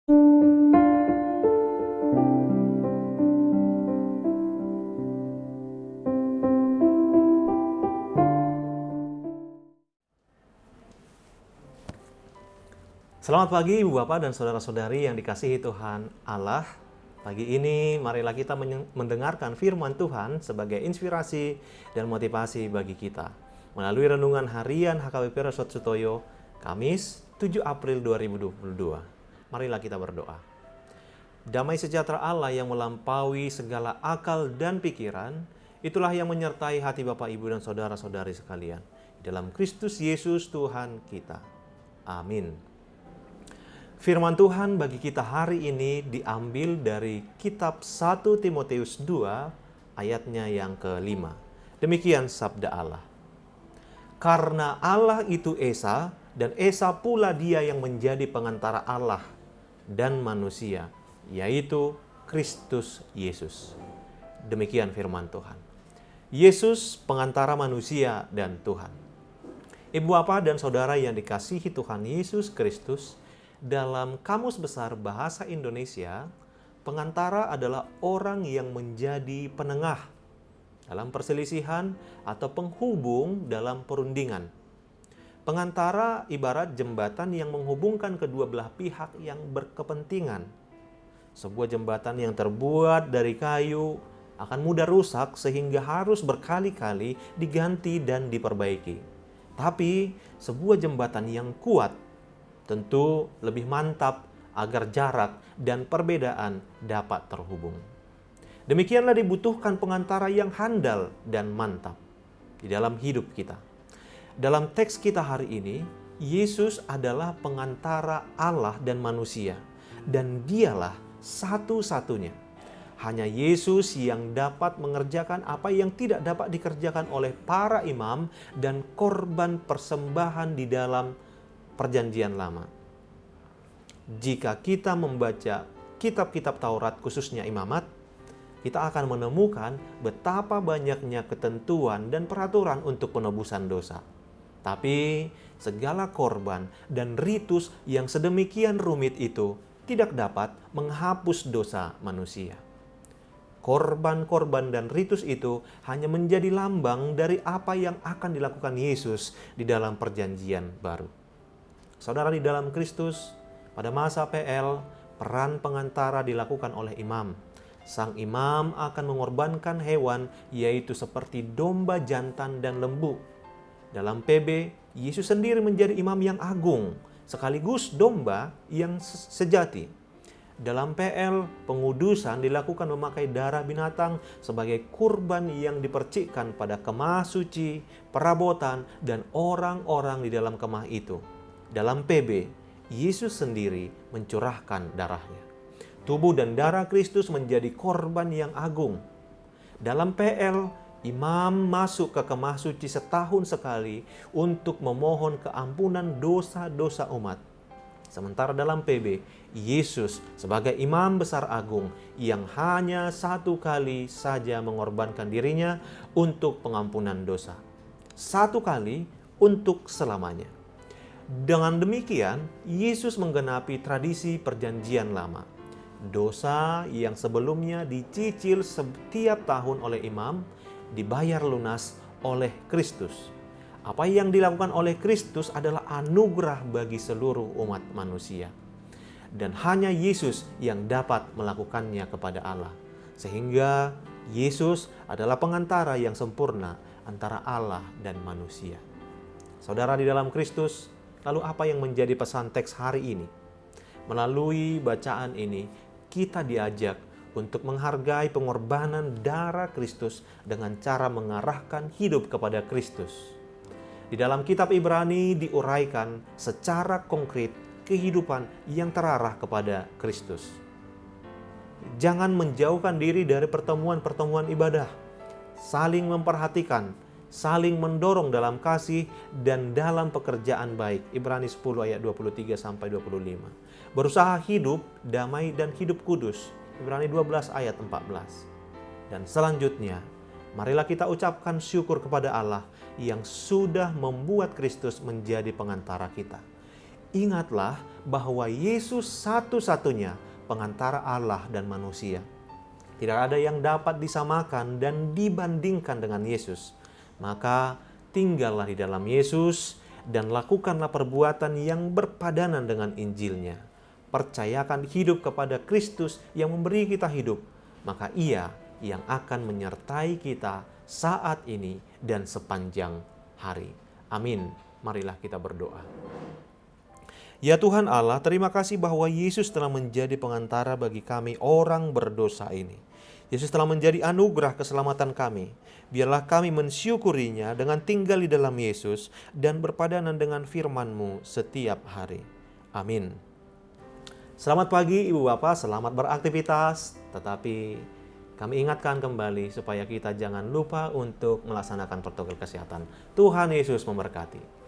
Selamat pagi Ibu Bapak dan Saudara-saudari yang dikasihi Tuhan Allah. Pagi ini marilah kita mendengarkan firman Tuhan sebagai inspirasi dan motivasi bagi kita. Melalui renungan harian HKBP Resort Sutoyo, Kamis 7 April 2022. Marilah kita berdoa. Damai sejahtera Allah yang melampaui segala akal dan pikiran, itulah yang menyertai hati Bapak, Ibu, dan saudara-saudari sekalian. Dalam Kristus Yesus Tuhan kita. Amin. Firman Tuhan bagi kita hari ini diambil dari kitab 1 Timotius 2 ayatnya yang ke-5. Demikian sabda Allah. Karena Allah itu Esa, dan Esa pula dia yang menjadi pengantara Allah dan manusia, yaitu Kristus Yesus. Demikian firman Tuhan. Yesus pengantara manusia dan Tuhan. Ibu Bapak dan Saudara yang dikasihi Tuhan Yesus Kristus, dalam Kamus Besar Bahasa Indonesia, pengantara adalah orang yang menjadi penengah dalam perselisihan atau penghubung dalam perundingan. Pengantara ibarat jembatan yang menghubungkan kedua belah pihak yang berkepentingan. Sebuah jembatan yang terbuat dari kayu akan mudah rusak sehingga harus berkali-kali diganti dan diperbaiki. Tapi sebuah jembatan yang kuat tentu lebih mantap agar jarak dan perbedaan dapat terhubung. Demikianlah dibutuhkan pengantara yang handal dan mantap di dalam hidup kita. Dalam teks kita hari ini, Yesus adalah pengantara Allah dan manusia, dan dialah satu-satunya. Hanya Yesus yang dapat mengerjakan apa yang tidak dapat dikerjakan oleh para imam dan korban persembahan di dalam Perjanjian Lama. Jika kita membaca kitab-kitab Taurat khususnya Imamat, kita akan menemukan betapa banyaknya ketentuan dan peraturan untuk penebusan dosa. Tapi segala korban dan ritus yang sedemikian rumit itu tidak dapat menghapus dosa manusia. Korban-korban dan ritus itu hanya menjadi lambang dari apa yang akan dilakukan Yesus di dalam Perjanjian Baru. Saudara di dalam Kristus, pada masa PL, peran pengantara dilakukan oleh imam. Sang imam akan mengorbankan hewan, yaitu seperti domba jantan dan lembu. Dalam PB, Yesus sendiri menjadi imam yang agung, sekaligus domba yang sejati. Dalam PL, pengudusan dilakukan memakai darah binatang sebagai kurban yang dipercikkan pada kemah suci, perabotan, dan orang-orang di dalam kemah itu. Dalam PB, Yesus sendiri mencurahkan darahnya. Tubuh dan darah Kristus menjadi korban yang agung. Dalam PL, imam masuk ke kemah suci setahun sekali untuk memohon keampunan dosa-dosa umat. Sementara dalam PB, Yesus sebagai imam besar agung yang hanya satu kali saja mengorbankan dirinya untuk pengampunan dosa. Satu kali untuk selamanya. Dengan demikian, Yesus menggenapi tradisi Perjanjian Lama. Dosa yang sebelumnya dicicil setiap tahun oleh imam, dibayar lunas oleh Kristus. Apa yang dilakukan oleh Kristus adalah anugerah bagi seluruh umat manusia. Dan hanya Yesus yang dapat melakukannya kepada Allah. Sehingga Yesus adalah pengantara yang sempurna antara Allah dan manusia. Saudara di dalam Kristus, lalu apa yang menjadi pesan teks hari ini? Melalui bacaan ini, kita diajak untuk menghargai pengorbanan darah Kristus dengan cara mengarahkan hidup kepada Kristus. Di dalam kitab Ibrani diuraikan secara konkret kehidupan yang terarah kepada Kristus. Jangan menjauhkan diri dari pertemuan-pertemuan ibadah, saling memperhatikan, saling mendorong dalam kasih dan dalam pekerjaan baik. Ibrani 10 ayat 23-25. Berusaha hidup damai dan hidup kudus. Ibrani 12 ayat 14. Dan selanjutnya, marilah kita ucapkan syukur kepada Allah yang sudah membuat Kristus menjadi pengantara kita. ingatlah bahwa Yesus satu-satunya pengantara Allah dan manusia. Tidak ada yang dapat disamakan dan dibandingkan dengan Yesus. Maka tinggallah di dalam Yesus dan lakukanlah perbuatan yang berpadanan dengan Injilnya. Percayakan hidup kepada Kristus yang memberi kita hidup. Maka Ia yang akan menyertai kita saat ini dan sepanjang hari. Amin. Marilah kita berdoa. Ya Tuhan Allah, terima kasih bahwa Yesus telah menjadi pengantara bagi kami orang berdosa ini. Yesus telah menjadi anugerah keselamatan kami. Biarlah kami mensyukurinya dengan tinggal di dalam Yesus dan berpadanan dengan firman-Mu setiap hari. Amin. Selamat pagi Ibu Bapak, selamat beraktivitas. Tetapi kami ingatkan kembali supaya kita jangan lupa untuk melaksanakan protokol kesehatan. Tuhan Yesus memberkati.